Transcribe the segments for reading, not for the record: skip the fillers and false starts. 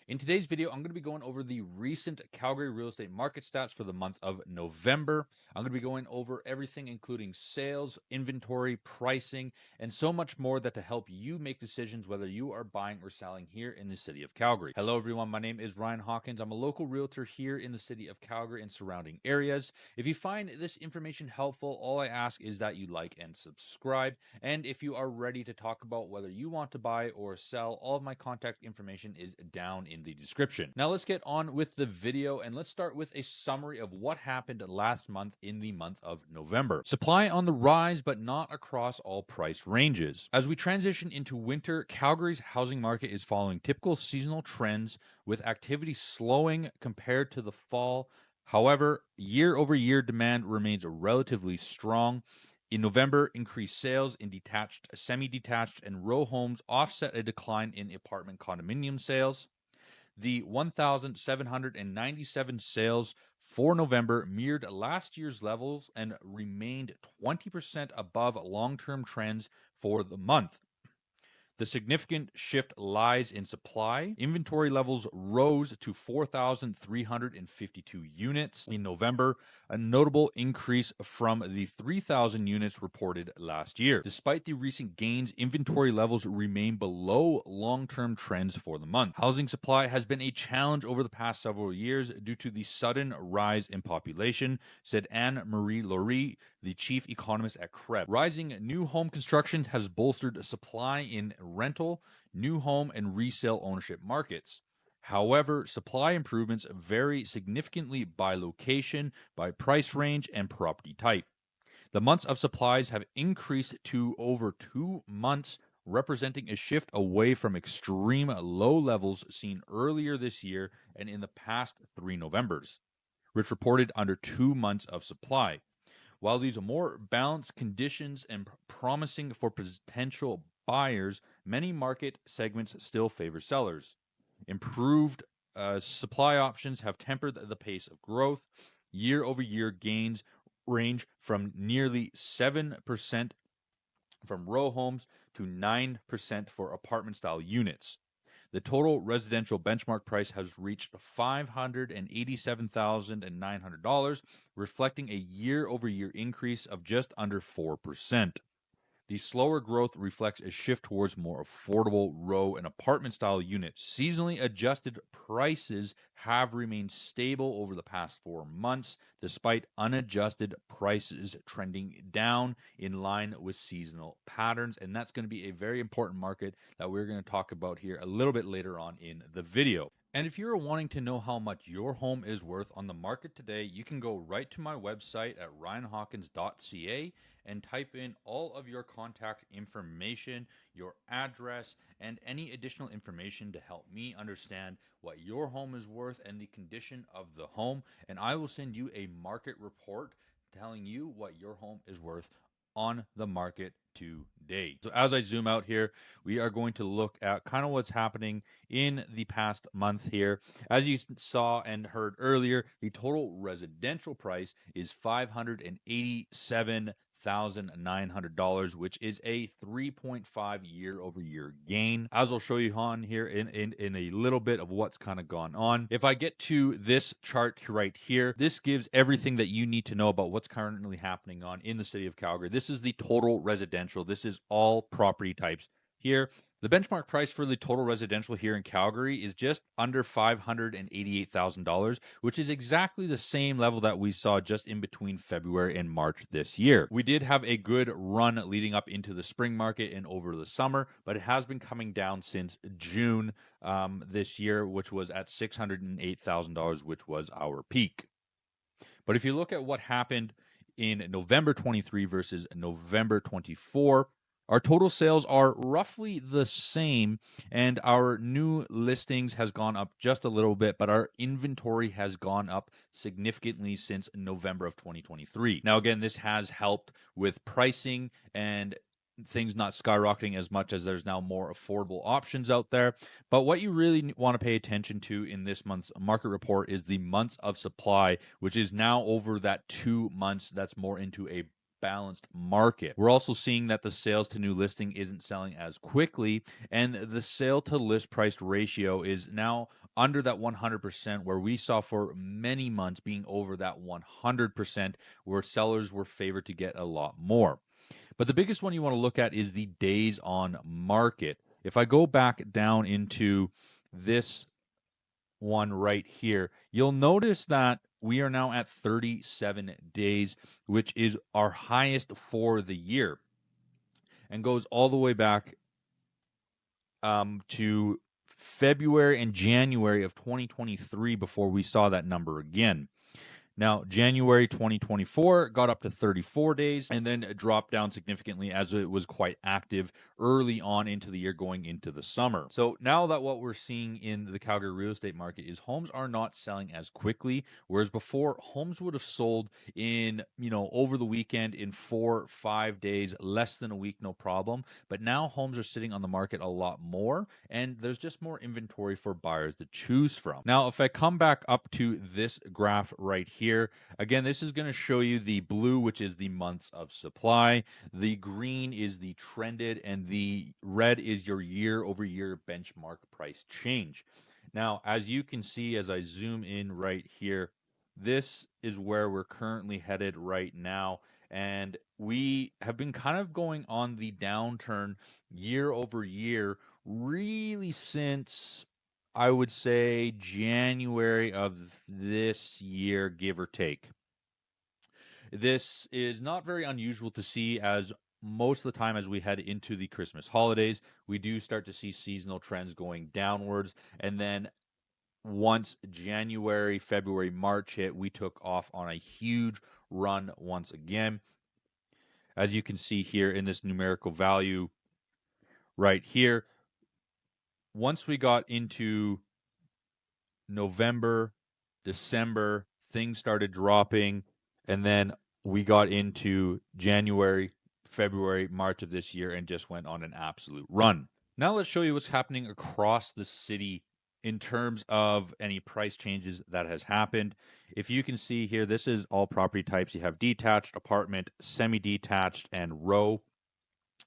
In today's video, I'm going to be going over the recent Calgary real estate market stats for the month of November. I'm going to be going over everything, including sales, inventory, pricing, and so much more that to help you make decisions whether you are buying or selling here in the city of Calgary. Hello, everyone. My name is Ryan Hawkins. I'm a local realtor here in the city of Calgary and surrounding areas. If you find this information helpful, all I ask is that you like and subscribe. And if you are ready to talk about whether you want to buy or sell, all of my contact information is down in the description. Now let's get on with the video and let's start with a summary of what happened last month in the month of November. Supply on the rise, but not across all price ranges. As we transition into winter, Calgary's housing market is following typical seasonal trends with activity slowing compared to the fall. However, year-over-year demand remains relatively strong. In November, increased sales in detached, semi-detached, and row homes offset a decline in apartment condominium sales. The 1,797 sales for November mirrored last year's levels and remained 20% above long-term trends for the month. The significant shift lies in supply. Inventory levels rose to 4,352 units in November, a notable increase from the 3,000 units reported last year. Despite the recent gains, inventory levels remain below long-term trends for the month. Housing supply has been a challenge over the past several years due to the sudden rise in population, said Anne-Marie Laurie, the chief economist at CREB. Rising new home construction has bolstered supply in rental, new home, and resale ownership markets. However, supply improvements vary significantly by location, by price range, and property type. The months of supplies have increased to over 2 months, representing a shift away from extreme low levels seen earlier this year and in the past 3 Novembers, which reported under 2 months of supply. While these are more balanced conditions and promising for potential buyers, many market segments still favor sellers. Improved supply options have tempered the pace of growth. Year-over-year gains range from nearly 7% from row homes to 9% for apartment-style units. The total residential benchmark price has reached $587,900, reflecting a year-over-year increase of just under 4%. The slower growth reflects a shift towards more affordable row and apartment-style units. Seasonally adjusted prices have remained stable over the past 4 months, despite unadjusted prices trending down in line with seasonal patterns. And that's going to be a very important market that we're going to talk about here a little bit later on in the video. And if you're wanting to know how much your home is worth on the market today, you can go right to my website at ryanhawkins.ca and type in all of your contact information, your address, and any additional information to help me understand what your home is worth and the condition of the home. And I will send you a market report telling you what your home is worth on the market today. So as I zoom out here, we are going to look at kind of what's happening in the past month here. As you saw and heard earlier, the total residential price is $587,900, which is a 3.5 year-over-year gain. As I'll show you on here in a little bit of what's kind of gone on. If I get to this chart right here, this gives everything that you need to know about what's currently happening on in the city of Calgary. This is the total residential. This is all property types here. The benchmark price for the total residential here in Calgary is just under $588,000, which is exactly the same level that we saw just in between February and March this year. We did have a good run leading up into the spring market and over the summer, but it has been coming down since June this year, which was at $608,000, which was our peak. But if you look at what happened in November 23 versus November 24, our total sales are roughly the same, and our new listings has gone up just a little bit, but our inventory has gone up significantly since November of 2023. Now, again, this has helped with pricing and things not skyrocketing as much as there's now more affordable options out there. But what you really want to pay attention to in this month's market report is the months of supply, which is now over that 2 months. That's more into a balanced market. We're also seeing that the sales to new listing isn't selling as quickly, and the sale to list price ratio is now under that 100%, where we saw for many months being over that 100%, where sellers were favored to get a lot more. But the biggest one you want to look at is the days on market. If I go back down into this one right here, you'll notice that we are now at 37 days, which is our highest for the year, and goes all the way back to February and January of 2023 before we saw that number again. Now, January 2024 got up to 34 days and then dropped down significantly as it was quite active early on into the year going into the summer. So now that what we're seeing in the Calgary real estate market is homes are not selling as quickly, whereas before homes would have sold in, over the weekend in 4-5 days, less than a week, no problem. But now homes are sitting on the market a lot more, and there's just more inventory for buyers to choose from. Now, if I come back up to this graph right here, again, this is going to show you the blue, which is the months of supply. The green is the trended, and the red is your year-over-year benchmark price change. Now, as you can see, as I zoom in right here, this is where we're currently headed right now. And we have been kind of going on the downturn year over year, really since, I would say, January of this year, give or take. This is not very unusual to see, as most of the time as we head into the Christmas holidays, we do start to see seasonal trends going downwards. And then once January, February, March hit, we took off on a huge run once again. As you can see here in this numerical value right here, once we got into November, December, things started dropping, and then we got into January, February, March of this year, and just went on an absolute run. Now let's show you what's happening across the city in terms of any price changes that has happened. If you can see here, this is all property types. You have detached, apartment, semi-detached, and row.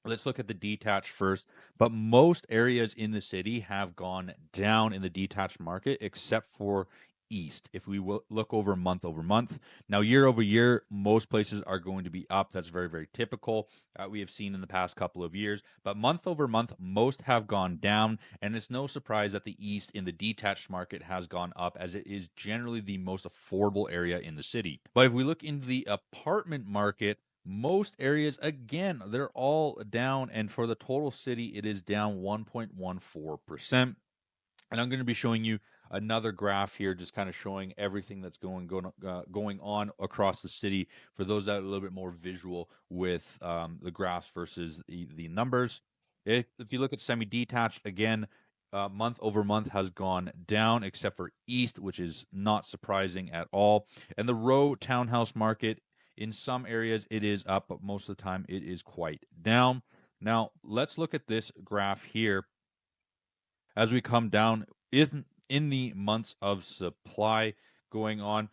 Let's look at the detached first. But most areas in the city have gone down in the detached market, except for east. If we look over month, now year over year, most places are going to be up. That's very, very typical. We have seen in the past couple of years. But month over month, most have gone down. And it's no surprise that the east in the detached market has gone up, as it is generally the most affordable area in the city. But if we look into the apartment market, most areas, again, they're all down, and for the total city, it is down 1.14%. And I'm going to be showing you another graph here, just kind of showing everything that's going on across the city for those that are a little bit more visual with the graphs versus the numbers. If you look at semi-detached, again, month over month has gone down, except for east, which is not surprising at all. And the row townhouse market, in some areas it is up, but most of the time it is quite down. Now, let's look at this graph here. As we come down in the months of supply going on,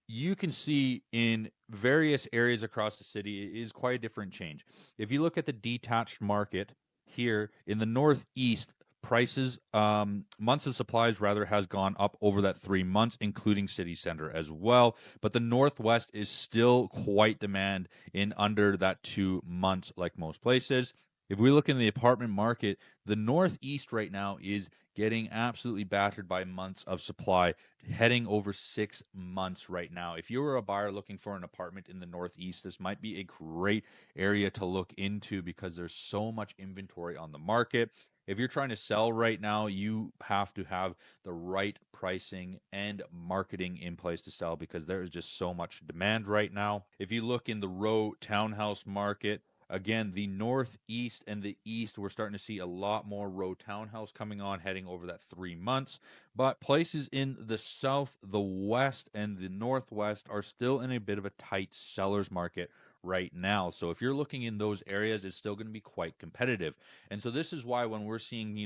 you can see in various areas across the city, it is quite a different change. If you look at the detached market here in the northeast, prices, months of supplies rather, has gone up over that 3 months, including city center as well. But the northwest is still quite demand in under that 2 months, like most places. If we look in the apartment market, the northeast right now is getting absolutely battered by months of supply, heading over 6 months right now. If you were a buyer looking for an apartment in the northeast, this might be a great area to look into, because there's so much inventory on the market. If you're trying to sell right now, you have to have the right pricing and marketing in place to sell, because there is just so much demand right now. If you look in the row townhouse market, again, the northeast and the east, we're starting to see a lot more row townhouse coming on, heading over that 3 months. But places in the south, the west, and the northwest are still in a bit of a tight seller's market right now. So if you're looking in those areas, it's still going to be quite competitive. And so this is why when we're seeing,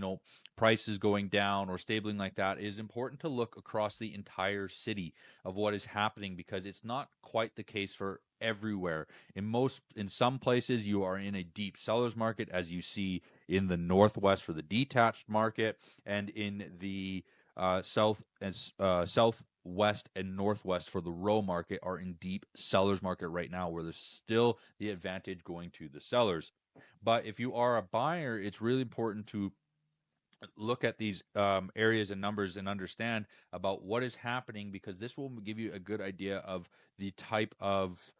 prices going down or stabling like that, it is important to look across the entire city of what is happening, because it's not quite the case for everywhere. In some places, you are in a deep seller's market, as you see in the Northwest for the detached market, and in the southwest and northwest for the row market are in deep sellers market right now, where there's still the advantage going to the sellers. But if you are a buyer, it's really important to look at these areas and numbers and understand about what is happening, because this will give you a good idea of the type of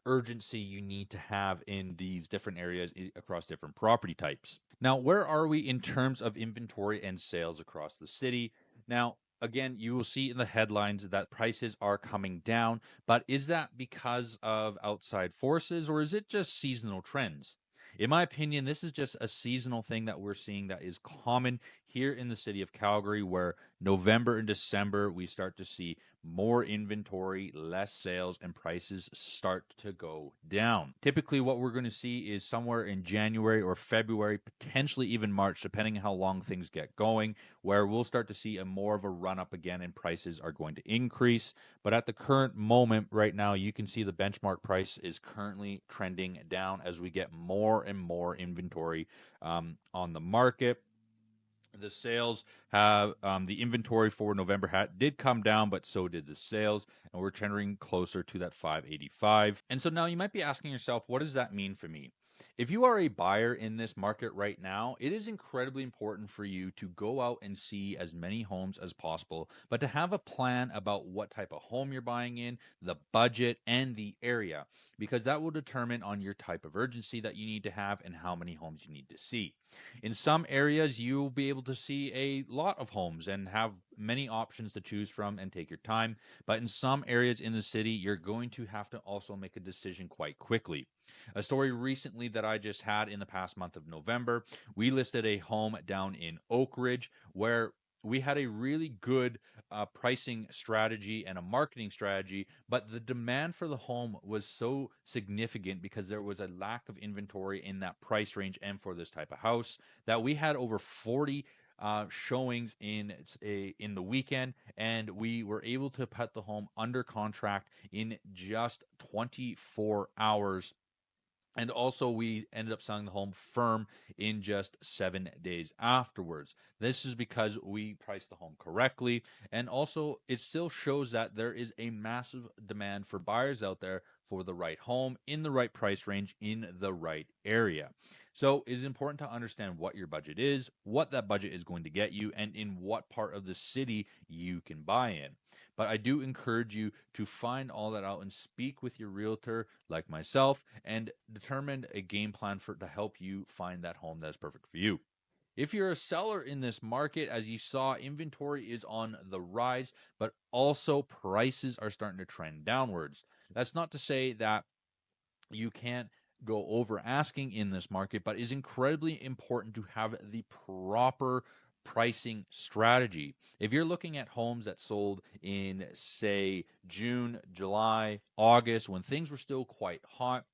urgency you need to have in these different areas across different property types. Now, where are we in terms of inventory and sales across the city? Now, again, you will see in the headlines that prices are coming down, but is that because of outside forces, or is it just seasonal trends? In my opinion, this is just a seasonal thing that we're seeing that is common here in the city of Calgary, where November and December we start to see more inventory, less sales, and prices start to go down. Typically, what we're going to see is somewhere in January or February, potentially even March, depending on how long things get going, where we'll start to see a more of a run up again and prices are going to increase. But at the current moment right now, you can see the benchmark price is currently trending down as we get more and more inventory on the market. The sales have the inventory for November did come down, but so did the sales, and we're trending closer to that 585. And so now you might be asking yourself, what does that mean for me? If you are a buyer in this market right now, it is incredibly important for you to go out and see as many homes as possible, but to have a plan about what type of home you're buying in, the budget, and the area, because that will determine on your type of urgency that you need to have and how many homes you need to see. In some areas, you'll be able to see a lot of homes and have many options to choose from and take your time. But in some areas in the city, you're going to have to also make a decision quite quickly. A story recently that I just had in the past month of November, we listed a home down in Oak Ridge where we had a really good pricing strategy and a marketing strategy, but the demand for the home was so significant because there was a lack of inventory in that price range and for this type of house that we had over 40 showings in the weekend, and we were able to put the home under contract in just 24 hours. And also, we ended up selling the home firm in just 7 days afterwards. This is because we priced the home correctly. And also, it still shows that there is a massive demand for buyers out there for the right home in the right price range in the right area. So it is important to understand what your budget is, what that budget is going to get you, and in what part of the city you can buy in. But I do encourage you to find all that out and speak with your realtor like myself and determine a game plan to help you find that home that's perfect for you. If you're a seller in this market, as you saw, inventory is on the rise, but also prices are starting to trend downwards. That's not to say that you can't go over asking in this market, but it's incredibly important to have the proper pricing strategy. If you're looking at homes that sold in, say, June, July, August, when things were still quite hot,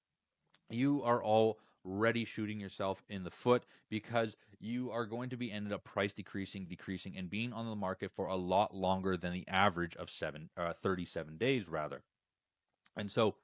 you are already shooting yourself in the foot, because you are going to be ended up price decreasing, and being on the market for a lot longer than the average of 37 days rather. And so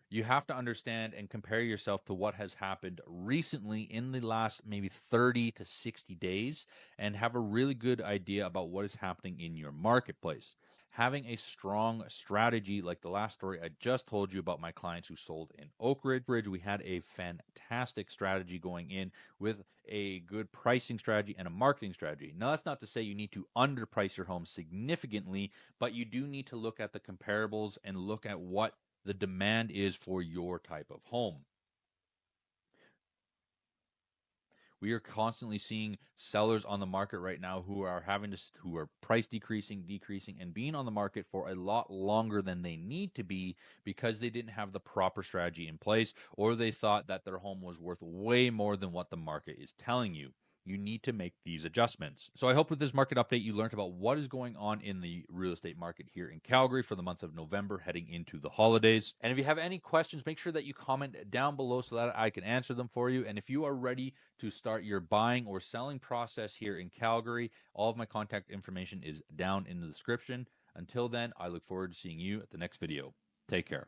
you have to understand and compare yourself to what has happened recently in the last maybe 30 to 60 days and have a really good idea about what is happening in your marketplace. Having a strong strategy, like the last story I just told you about my clients who sold in Oak Ridge, we had a fantastic strategy going in with a good pricing strategy and a marketing strategy. Now, that's not to say you need to underprice your home significantly, but you do need to look at the comparables and look at what the demand is for your type of home. We are constantly seeing sellers on the market right now who are price decreasing, and being on the market for a lot longer than they need to be because they didn't have the proper strategy in place, or they thought that their home was worth way more than what the market is telling you. you need to make these adjustments. So I hope with this market update, you learned about what is going on in the real estate market here in Calgary for the month of November heading into the holidays. And if you have any questions, make sure that you comment down below so that I can answer them for you. And if you are ready to start your buying or selling process here in Calgary, all of my contact information is down in the description. Until then, I look forward to seeing you at the next video. Take care.